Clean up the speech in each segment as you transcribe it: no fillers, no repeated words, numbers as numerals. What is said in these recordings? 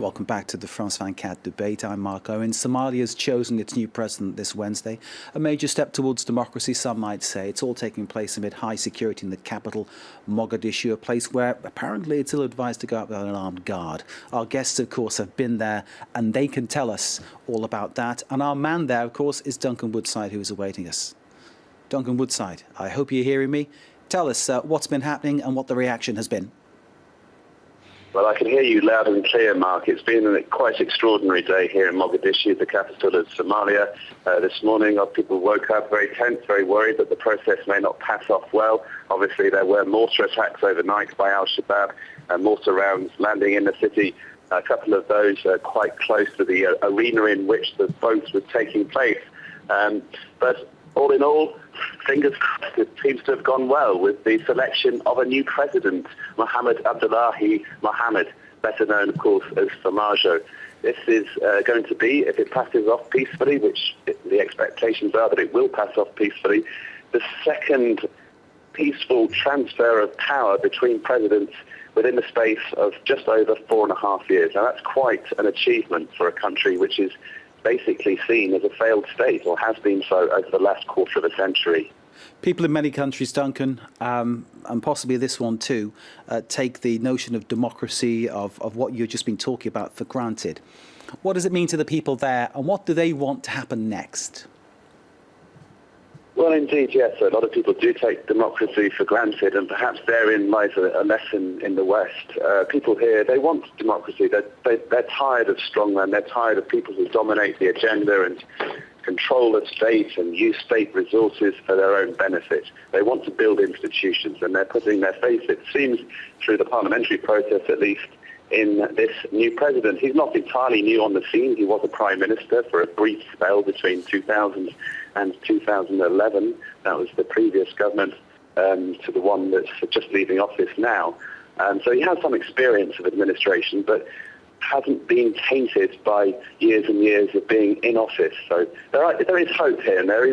Welcome back to the France 24 debate. I'm Mark Owen. Somalia has chosen its new president this Wednesday. A major step towards democracy, some might say. It's all taking place amid high security in the capital, Mogadishu, a place where apparently it's ill-advised to go out without an armed guard. Our guests, of course, have been there and they can tell us all about that. And our man there, of course, is Duncan Woodside, who is awaiting us. Duncan Woodside, I hope you're hearing me. Tell us what's been happening and what the reaction has been. Well, I can hear you loud and clear, Mark. It's been a quite extraordinary day here in Mogadishu, the capital of Somalia. This morning, people woke up very tense, very worried that the process may not pass off well. Obviously, there were mortar attacks overnight by Al-Shabaab, mortar rounds landing in the city. A couple of those quite close to the arena in which the votes were taking place. But all in all, fingers crossed, it seems to have gone well with the selection of a new president, Mohamed Abdullahi Mohamed, better known, of course, as Farmajo. This is going to be, if it passes off peacefully, which the expectations are that it will pass off peacefully, the second peaceful transfer of power between presidents within the space of just over 4.5 years. Now, that's quite an achievement for a country which is basically seen as a failed state, or has been so over the last quarter of a century. People in many countries, Duncan, and possibly this one too, take the notion of democracy, of what you've just been talking about, for granted. What does it mean to the people there, and what do they want to happen next? Well, indeed, yes. A lot of people do take democracy for granted, and perhaps therein lies a lesson in the West. People here, they want democracy. They're tired of strongmen. They're tired of people who dominate the agenda and control the state and use state resources for their own benefit. They want to build institutions, and they're putting their faith, it seems, through the parliamentary process at least, in this new president. He's not entirely new on the scene. He was a prime minister for a brief spell between 2000 and 2011. That was the previous government to the one that's just leaving office now. So he has some experience of administration, but hasn't been tainted by years and years of being in office. So there is hope here, and there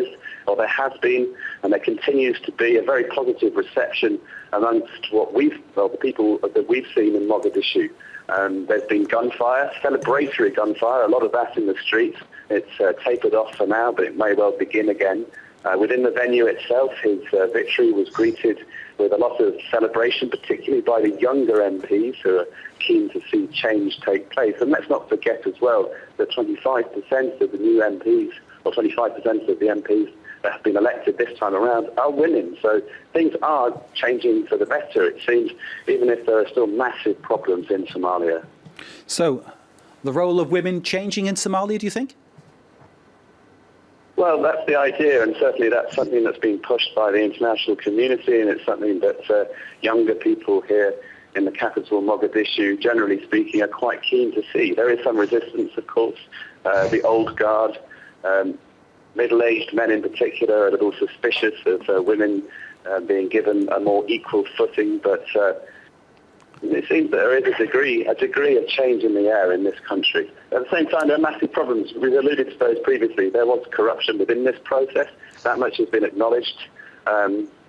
has been, and there continues to be a very positive reception amongst the people that we've seen in Mogadishu. There's been gunfire, celebratory gunfire, a lot of that in the streets. It's tapered off for now, but it may well begin again. Within the venue itself, his victory was greeted with a lot of celebration, particularly by the younger MPs who are keen to see change take place. And let's not forget as well that 25% of the new MPs, or 25% of the MPs that have been elected this time around, are women. So things are changing for the better, it seems, even if there are still massive problems in Somalia. So the role of women changing in Somalia, do you think? Well, that's the idea, and certainly that's something that's been pushed by the international community, and it's something that younger people here in the capital, Mogadishu, generally speaking, are quite keen to see. There is some resistance, of course. The old guard, middle-aged men in particular, are a little suspicious of women being given a more equal footing, but it seems that there is a degree of change in the air in this country. At the same time, there are massive problems. We've alluded to those previously. There was corruption within this process. That much has been acknowledged.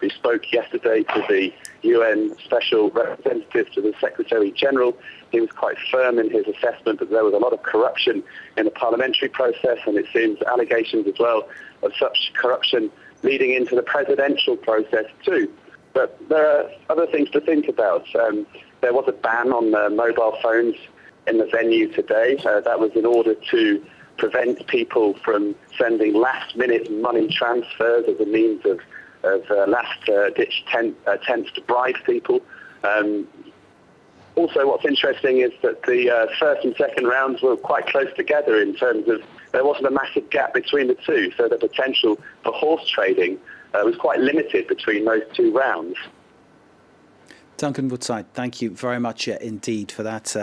We spoke yesterday to the UN Special Representative to the Secretary General. He was quite firm in his assessment that there was a lot of corruption in the parliamentary process, and it seems allegations as well of such corruption leading into the presidential process too. But there are other things to think about. There was a ban on mobile phones in the venue today. That was in order to prevent people from sending last-minute money transfers as a means of last-ditch attempts to bribe people. Also, what's interesting is that the first and second rounds were quite close together in terms of there wasn't a massive gap between the two, so the potential for horse trading was quite limited between those two rounds. Duncan Woodside, thank you very much indeed for that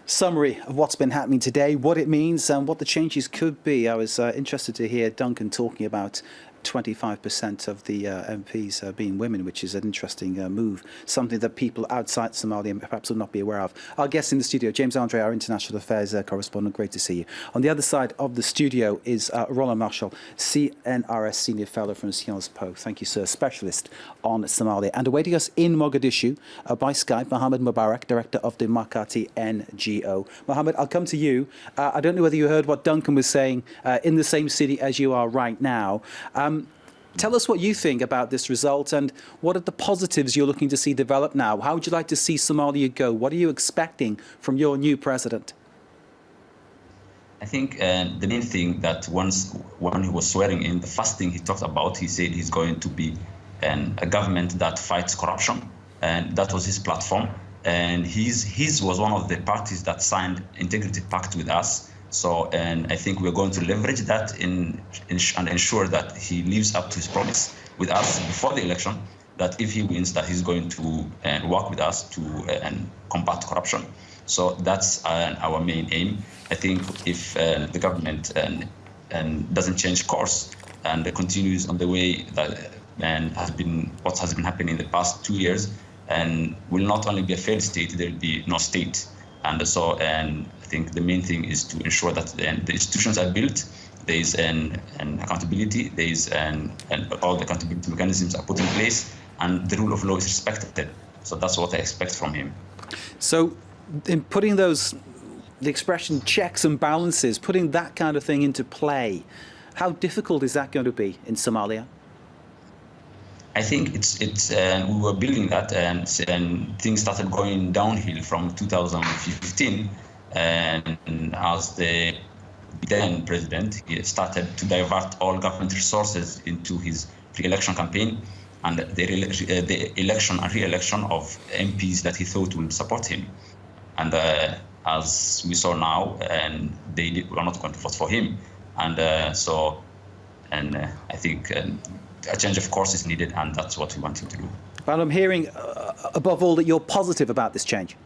summary of what's been happening today, what it means and what the changes could be. I was interested to hear Duncan talking about 25% of the MPs being women, which is an interesting move, something that people outside Somalia perhaps will not be aware of. Our guest in the studio, James Andre, our international affairs correspondent. Great to see you. On the other side of the studio is Roland Marshall, CNRS Senior Fellow from Sciences Po. Thank you, sir. Specialist on Somalia. And awaiting us in Mogadishu by Skype, Mohammed Mubarak, Director of the Makati NGO. Mohammed, I'll come to you. I don't know whether you heard what Duncan was saying in the same city as you are right now. Tell us what you think about this result and what are the positives you're looking to see develop now? How would you like to see Somalia go? What are you expecting from your new president? I think the main thing that when he was swearing in, the first thing he talked about, he said he's going to be a government that fights corruption. And that was his platform. And his was one of the parties that signed Integrity Pact with us. So, and I think we're going to leverage that and ensure that he lives up to his promise with us before the election, that if he wins, that he's going to work with us to combat corruption. So that's our main aim. I think if the government doesn't change course and continues on the way that what has been happening in the past 2 years, and will not only be a failed state, there will be no state. And so, I think the main thing is to ensure that the institutions are built, there is an accountability, there is and all the accountability mechanisms are put in place, and the rule of law is respected. So that's what I expect from him. So, in putting the expression checks and balances, putting that kind of thing into play, how difficult is that going to be in Somalia? I think it's we were building that and things started going downhill from 2015, and as the then president, he started to divert all government resources into his re-election campaign and the election and re-election of MPs that he thought would support him. And as we saw now, and they were not going to vote for him, and I think a change of course is needed, and that's what we want him to do. But I'm hearing, above all, that you're positive about this change.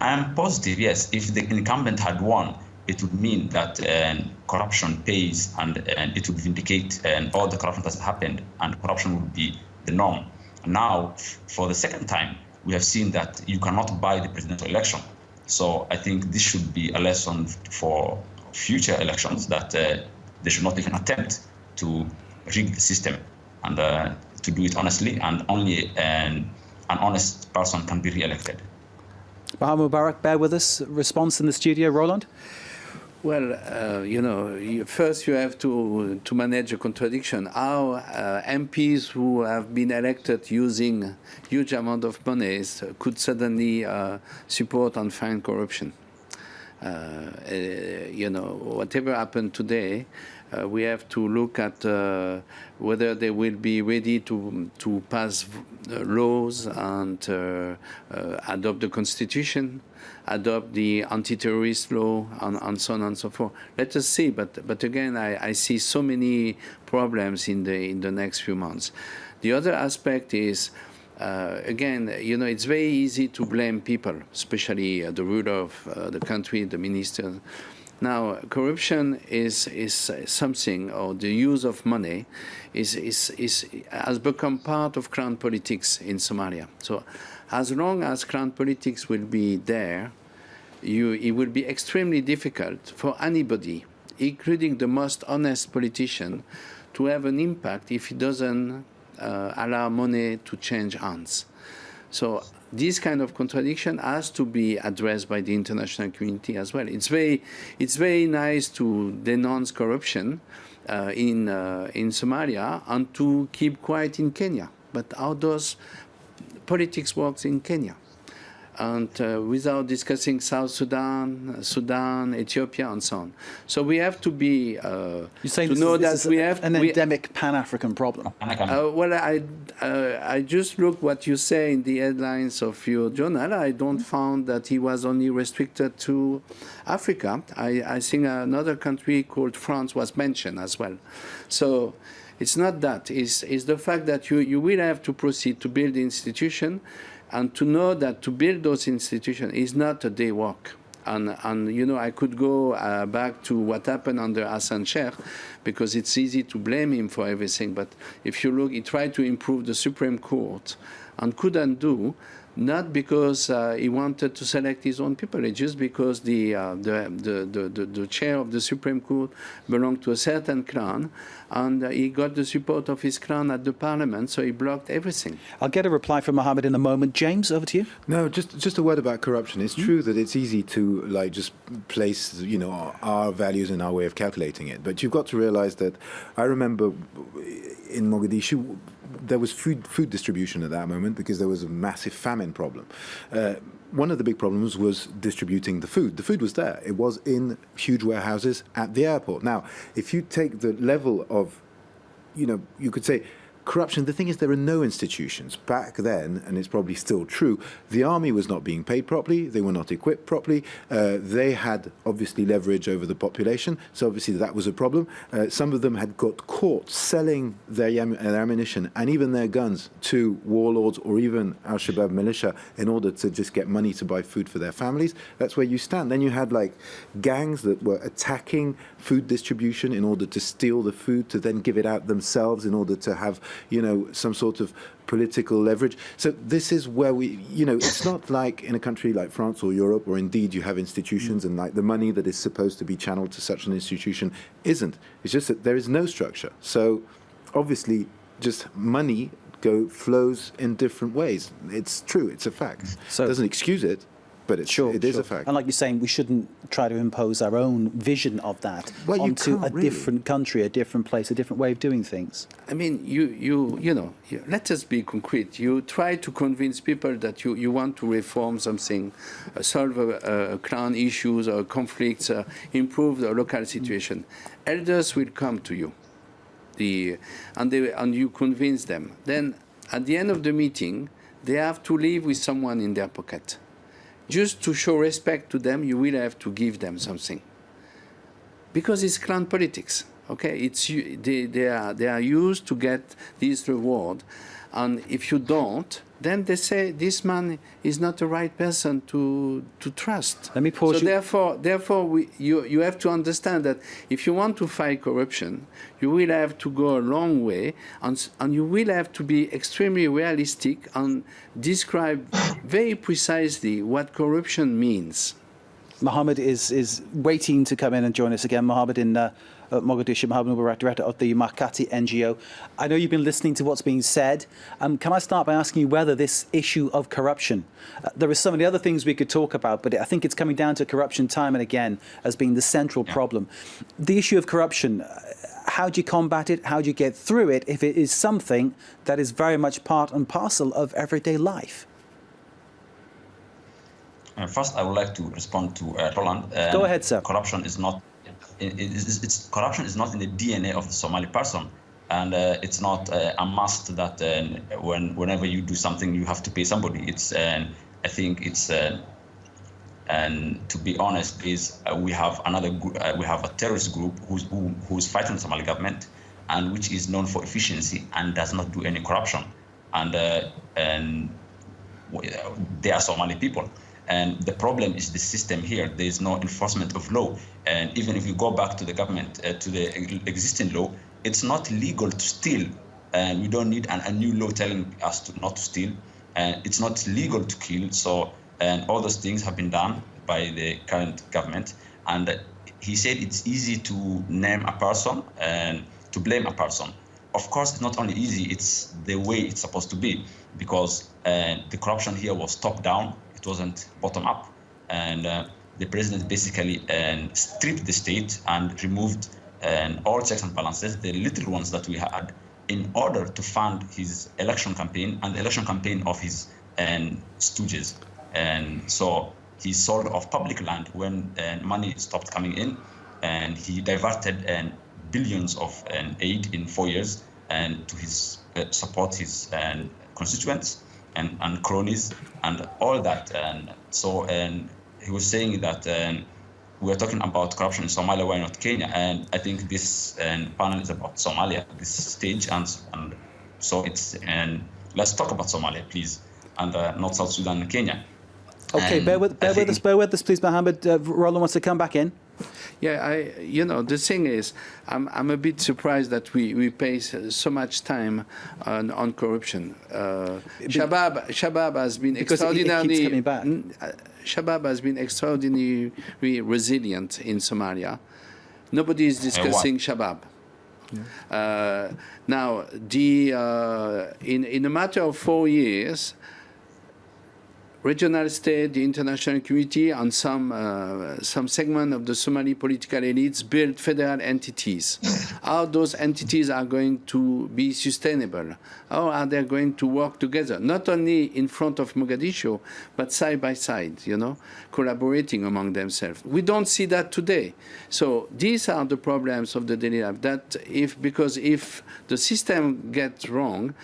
I'm positive, yes. If the incumbent had won, it would mean that corruption pays, and it would vindicate all the corruption that's happened, and corruption would be the norm. Now, for the second time, we have seen that you cannot buy the presidential election. So I think this should be a lesson for future elections, that they should not even attempt to rig the system, and to do it honestly, and only an honest person can be re-elected. Mohammed Mubarak, bear with us. Response in the studio, Roland? Well, first you have to manage a contradiction. Our MPs who have been elected using huge amount of monies could suddenly support and fight corruption. Whatever happened today, we have to look at whether they will be ready to pass laws and adopt the constitution, adopt the anti-terrorist law, and so on and so forth. Let us see. But again, I see so many problems in the next few months. The other aspect is, again, it's very easy to blame people, especially the ruler of the country, the minister. Now, corruption is something, or the use of money has become part of crown politics in Somalia. So, as long as crown politics will be there, it will be extremely difficult for anybody, including the most honest politician, to have an impact if he doesn't allow money to change hands. So this kind of contradiction has to be addressed by the international community as well. It's very nice to denounce corruption in Somalia and to keep quiet in Kenya. But how does politics work in Kenya? And without discussing South Sudan, Ethiopia, and so on. So we have to be You're saying to know this that we is have an endemic Pan-African problem. Well, I just look what you say in the headlines of your journal. I don't found that he was only restricted to Africa. I think another country called France was mentioned as well. So it's not that. It's the fact that you will have to proceed to build the institution, and to know that to build those institutions is not a day work. And you know, I could go back to what happened under Hassan Sheikh, because it's easy to blame him for everything. But if you look, he tried to improve the Supreme Court and couldn't do, not because he wanted to select his own people, it's just because the chair of the Supreme Court belonged to a certain clan, and he got the support of his clan at the parliament, so he blocked everything. I'll get a reply from Mohammed in a moment. James, over to you. No, just a word about corruption. It's true that it's easy to like just place, you know, our values and our way of calculating it. But you've got to realize that I remember in Mogadishu there was food distribution at that moment because there was a massive famine problem. One of the big problems was distributing the food. The food was there. It was in huge warehouses at the airport. Now, if you take the level of, you know, you could say corruption, the thing is there are no institutions. Back then, and it's probably still true, the army was not being paid properly, they were not equipped properly, they had obviously leverage over the population, so obviously that was a problem. Some of them had got caught selling their ammunition and even their guns to warlords or even al-Shabaab militia in order to just get money to buy food for their families. That's where you stand. Then you had like gangs that were attacking food distribution in order to steal the food to then give it out themselves in order to have, you know, some sort of political leverage. So this is where we, you know, it's not like in a country like France or Europe, or indeed you have institutions and like the money that is supposed to be channeled to such an institution isn't. It's just that there is no structure. So obviously just money flows in different ways. It's true, it's a fact. So it doesn't excuse it, but it is a fact. And like you're saying, we shouldn't try to impose our own vision of that onto a different country, a different place, a different way of doing things. I mean, you know, let us be concrete. You try to convince people that you want to reform something, solve clan issues or conflicts, improve the local situation. Elders will come to you, and you convince them. Then, at the end of the meeting, they have to leave with someone in their pocket. Just to show respect to them, you will have to give them something. Because it's clan politics, okay? They are used to get this reward. And if you don't, then they say this man is not the right person to trust. Let me pause you. Therefore, you have to understand that if you want to fight corruption, you will have to go a long way, and you will have to be extremely realistic and describe very precisely what corruption means. Mohammed is waiting to come in and join us again. Mohammed in Mogadishu, Mohammed Mubarak, director of the Makati NGO. I know you've been listening to what's being said. Can I start by asking you whether this issue of corruption, there are so many other things we could talk about, but I think it's coming down to corruption time and again as being the central problem. The issue of corruption, how do you combat it? How do you get through it if it is something that is very much part and parcel of everyday life? First, I would like to respond to Roland. Go ahead, sir. Corruption is not. Corruption is not in the DNA of the Somali person, and it's not a must that whenever you do something you have to pay somebody. It's I think it's and to be honest, is we have another we have a terrorist group who's fighting the Somali government, and which is known for efficiency and does not do any corruption, and they are Somali people. And the problem is the system here. There is no enforcement of law. And even if you go back to the government, to the existing law, it's not legal to steal. And we don't need a new law telling us not to steal. And it's not legal to kill. So, and all those things have been done by the current government. And he said it's easy to name a person and to blame a person. Of course, it's not only easy, it's the way it's supposed to be, because the corruption here was top down. It wasn't bottom up, and the president basically stripped the state and removed all checks and balances, the little ones that we had, in order to fund his election campaign and the election campaign of his stooges. And so he sold off public land when money stopped coming in, and he diverted billions of aid in 4 years and to his support his constituents and cronies and all that. And so he was saying that we're talking about corruption in Somalia, why not Kenya? And I think this panel is about Somalia, this stage, and so it's let's talk about Somalia, please, and not South Sudan and Kenya. Okay, And bear with I think- us, please, Mohammed. Roland wants to come back in. Yeah, the thing is, I'm a bit surprised that we pay so much time on corruption. Shabab has been Because it extraordinarily. keeps coming back. Shabab has been extraordinarily resilient in Somalia. Nobody is discussing Shabab. Now, in a matter of 4 years, regional state, the international community, and some segment of the Somali political elites build federal entities. How those entities are going to be sustainable? How are they going to work together? Not only in front of Mogadishu, but side by side, collaborating among themselves. We don't see that today. So these are the problems of the daily life. Because if the system gets wrong,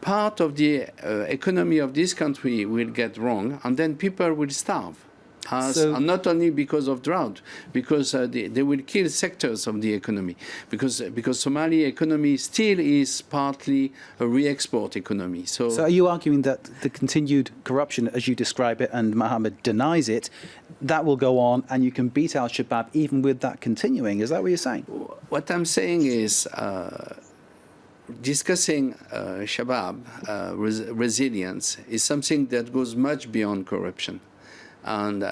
part of the economy of this country will get wrong, and then people will starve. And not only because of drought, because they will kill sectors of the economy. Because Somali economy still is partly a re-export economy. So are you arguing that the continued corruption, as you describe it, and Mohammed denies it, that will go on, and you can beat al-Shabaab even with that continuing? Is that what you're saying? What I'm saying is, discussing Shabab resilience is something that goes much beyond corruption, and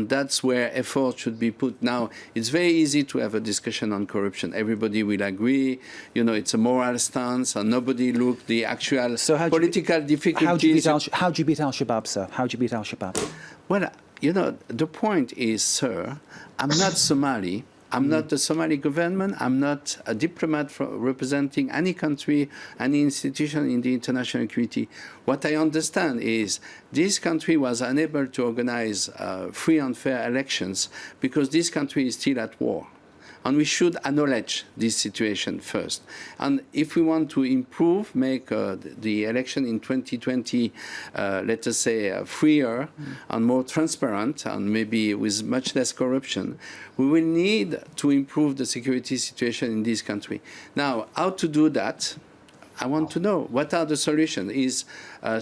that's where effort should be put. Now, it's very easy to have a discussion on corruption. Everybody will agree, it's a moral stance, and nobody look the actual political difficulties. How do you beat al-Shabaab, sir? How do you beat al-Shabaab? Well, the point is, sir, I'm not Somali. I'm not the Somali government. I'm not a diplomat representing any country, any institution in the international community. What I understand is this country was unable to organize free and fair elections because this country is still at war. And we should acknowledge this situation first. And if we want to improve, make the election in 2020, let us say, freer and more transparent, and maybe with much less corruption, we will need to improve the security situation in this country. Now, how to do that? I want to know, what are the solutions? Is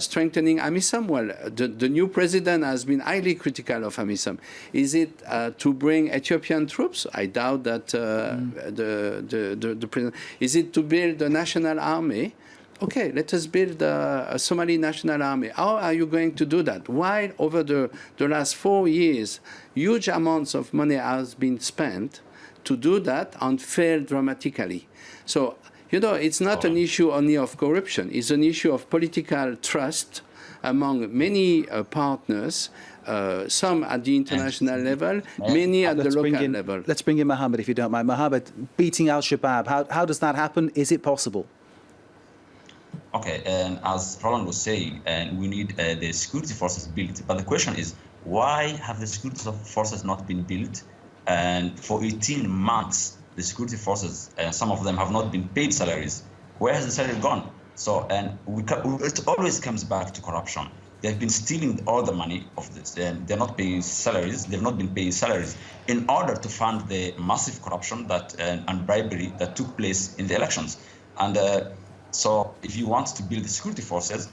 strengthening AMISOM? Well, the new president has been highly critical of AMISOM. Is it to bring Ethiopian troops? I doubt that the president. Is it to build a national army? Okay, let us build a Somali national army. How are you going to do that? While over the last 4 years, huge amounts of money has been spent to do that and failed dramatically. So, it's not an issue only of corruption. It's an issue of political trust among many partners, some at the international level, many at the local level. Let's bring in Mohammed, if you don't mind. Mohammed, beating al-Shabaab, how does that happen? Is it possible? Okay, and as Roland was saying, we need the security forces built. But the question is, why have the security forces not been built? And for 18 months, the security forces, some of them have not been paid salaries. Where has the salary gone? So, it always comes back to corruption. They've been stealing all the money of this, and they're not paying salaries. They've not been paying salaries in order to fund the massive corruption and bribery that took place in the elections. And so, if you want to build the security forces,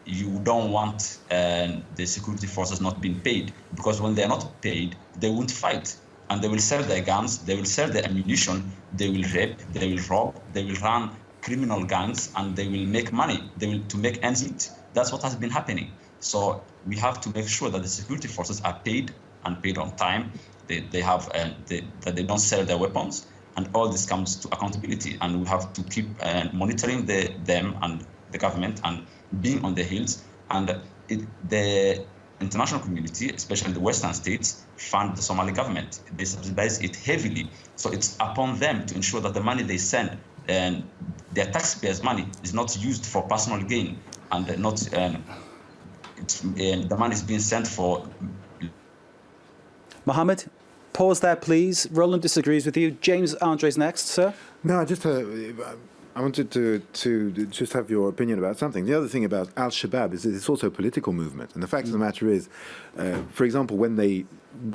you don't want the security forces not being paid, because when they're not paid, they won't fight. And they will sell their guns, they will sell their ammunition, they will rape, they will rob, they will run criminal gangs, and they will make money. To make ends meet. That's what has been happening. So we have to make sure that the security forces are paid and paid on time. That they don't sell their weapons, and all this comes to accountability. And we have to keep monitoring them and the government and being on the hills. And the international community, especially the Western states, fund the Somali government. They subsidize it heavily. So it's upon them to ensure that the money they send, and their taxpayers' money, is not used for personal gain, and the money is being sent for. Mohammed, pause there, please. Roland disagrees with you. James Andre's next, sir. No, I wanted to just have your opinion about something. The other thing about Al-Shabaab is that it's also a political movement. And the fact of the matter is, for example, when they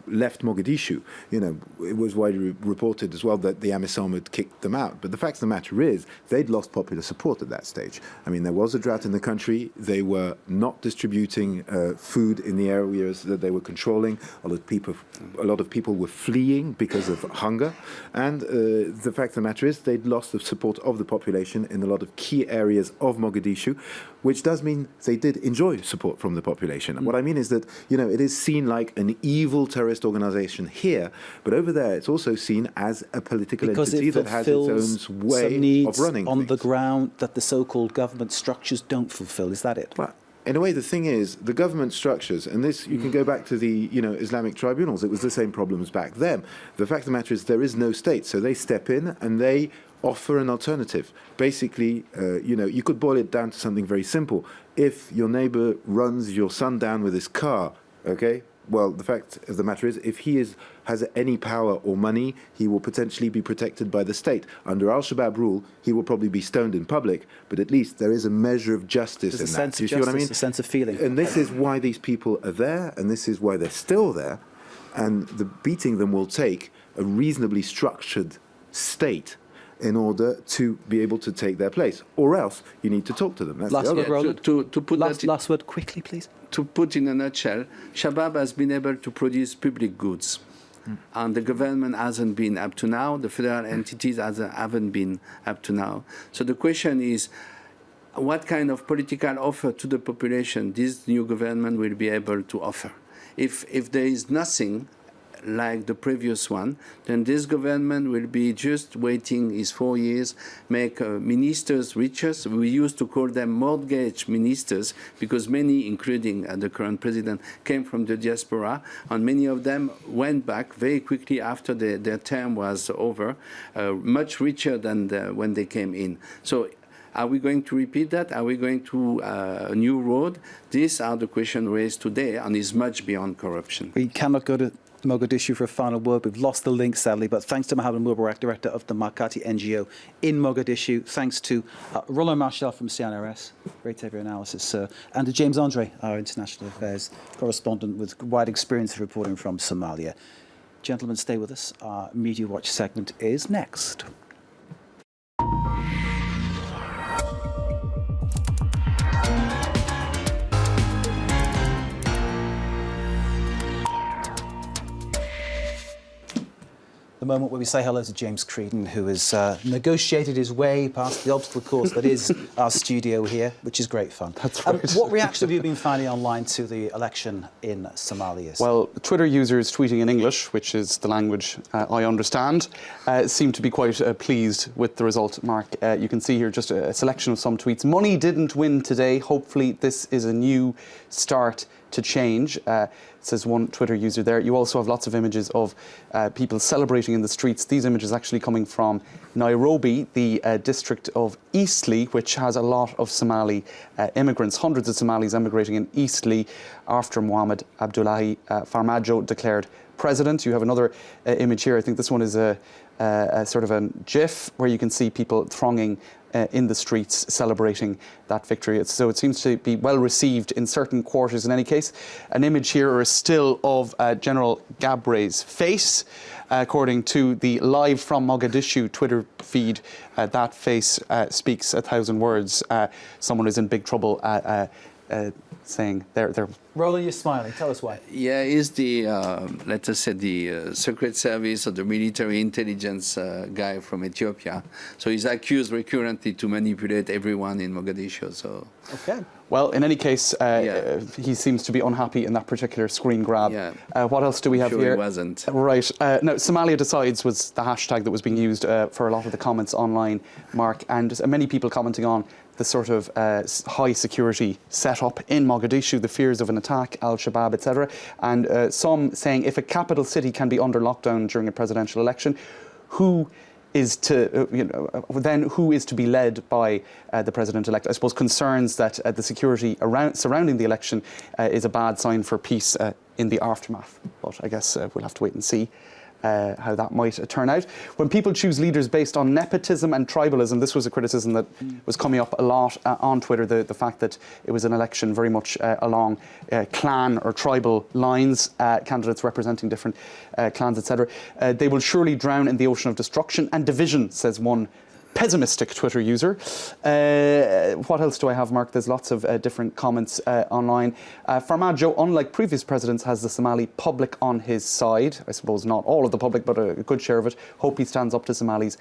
left Mogadishu, it was widely reported as well that the AMISOM had kicked them out. But the fact of the matter is, they'd lost popular support at that stage. I mean, there was a drought in the country. They were not distributing food in the areas that they were controlling. A lot of people were fleeing because of hunger. And the fact of the matter is, they'd lost the support of the population in a lot of key areas of Mogadishu, which does mean they did enjoy support from the population. And what I mean is that, it is seen like an evil terrorist organization here, but over there it's also seen as a political entity that has its own way of running on things. the ground that the so-called government structures don't fulfill. Is that it? Well, in a way, the thing is, the government structures, and this, you can go back to the, Islamic tribunals, it was the same problems back then. The fact of the matter is there is no state, so they step in and they offer an alternative. Basically, you could boil it down to something very simple. If your neighbor runs your son down with his car, okay, well, the fact of the matter is, if he has any power or money, he will potentially be protected by the state. Under Al-Shabaab rule, he will probably be stoned in public, but at least there is a measure of justice There's in a that. sense Do you of see what I justice, mean? a sense of feeling. And this is why these people are there, and this is why they're still there. And the beating them will take a reasonably structured state in order to be able to take their place. Or else, you need to talk to them. That's Last the other. word, Roland. To put Last word quickly, please. To put in a nutshell, Shabab has been able to produce public goods. And the government hasn't been up to now. The federal entities haven't been up to now. So the question is, what kind of political offer to the population this new government will be able to offer? If there is nothing like the previous one, then this government will be just waiting his 4 years, make ministers richer. We used to call them mortgage ministers because many, including the current president, came from the diaspora, and many of them went back very quickly after their term was over, much richer than when they came in. So are we going to repeat that? Are we going to a new road? These are the questions raised today, and is much beyond corruption. We cannot go to Mogadishu for a final word. We've lost the link, sadly, but thanks to Mohamed Mubarak, director of the Makati NGO in Mogadishu. Thanks to Roland Marshall from CNRS. Great to have your analysis, sir. And to James Andre, our international affairs correspondent with wide experience of reporting from Somalia. Gentlemen, stay with us. Our Media Watch segment is next. The moment where we say hello to James Creedon, who has negotiated his way past the obstacle course that is our studio here, which is great fun. That's right. What reaction have you been finding online to the election in Somalia? Well, Twitter users tweeting in English, which is the language I understand, seem to be quite pleased with the result, Mark. You can see here just a selection of some tweets. Money didn't win today. Hopefully this is a new start to change, says one Twitter user there. You also have lots of images of people celebrating in the streets. These images actually coming from Nairobi, the district of Eastleigh, which has a lot of Somali immigrants, hundreds of Somalis emigrating in Eastleigh after Mohamed Abdullahi Farmajo declared president. You have another image here. I think this one is a sort of a GIF where you can see people thronging in the streets celebrating that victory. So it seems to be well received in certain quarters in any case. An image here or a still of General Gabre's face. According to the Live from Mogadishu Twitter feed, that face speaks 1,000 words. Someone is in big trouble saying they're Roland, you're smiling. Tell us why. Yeah, is the, let us say, the Secret Service or the military intelligence guy from Ethiopia. So he's accused recurrently to manipulate everyone in Mogadishu. So. Okay. Well, in any case, he seems to be unhappy in that particular screen grab. Yeah. What else do we have here? He wasn't. Right. No, Somalia Decides was the hashtag that was being used for a lot of the comments online, Mark, and many people commenting on the sort of high security setup in Mogadishu, the fears of an attack, Al-Shabaab, etc. And some saying if a capital city can be under lockdown during a presidential election, who is to, then who is to be led by the president-elect? I suppose concerns that the security surrounding the election is a bad sign for peace in the aftermath. But I guess we'll have to wait and see. how that might turn out. When people choose leaders based on nepotism and tribalism, this was a criticism that was coming up a lot on Twitter, the fact that it was an election very much along clan or tribal lines, candidates representing different clans, etc. They will surely drown in the ocean of destruction and division, says one pessimistic Twitter user. What else do I have, Mark? There's lots of different comments online. Farmajo, unlike previous presidents, has the Somali public on his side. I suppose not all of the public, but a good share of it. Hope he stands up to Somalia's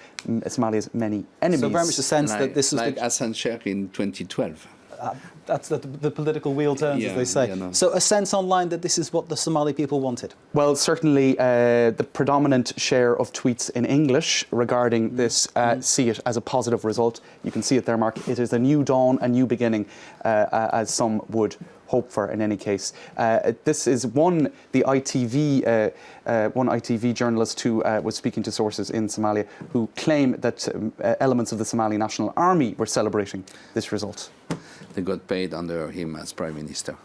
many enemies. So very much the sense that this is like Hassan Sheikh in 2012. that's the political wheel turns, as they say. Yeah, no. So a sense online that this is what the Somali people wanted. Well, certainly the predominant share of tweets in English regarding this see it as a positive result. You can see it there, Mark. It is a new dawn, a new beginning, as some would hope for in any case. This is one ITV journalist who was speaking to sources in Somalia who claim that elements of the Somali National Army were celebrating this result. They got paid under him as Prime Minister.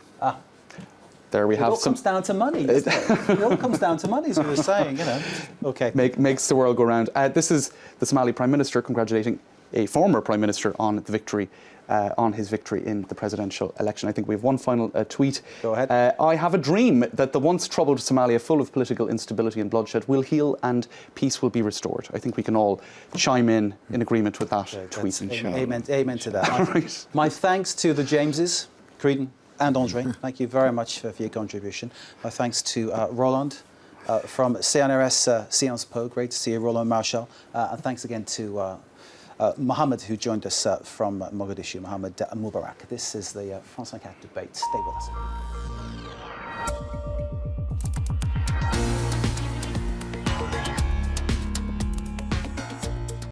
There we It have all some. comes down to money, doesn't it? It all comes down to money, as we were saying, you know. Okay. Makes the world go round. This is the Somali Prime Minister congratulating a former Prime Minister on the victory, on his victory in the presidential election. I think we have one final tweet. Go ahead. I have a dream that the once troubled Somalia, full of political instability and bloodshed, will heal and peace will be restored. I think we can all chime in agreement with that tweet. Amen to that. Right. My thanks to the Jameses, Creedon and Andre. Thank you very much for your contribution. My thanks to Roland from CNRS Sciences Po. Great to see you, Roland Marshall. And thanks again to Mohammed, who joined us from Mogadishu, Mohammed Mubarak. This is the France 24 debate. Stay with us.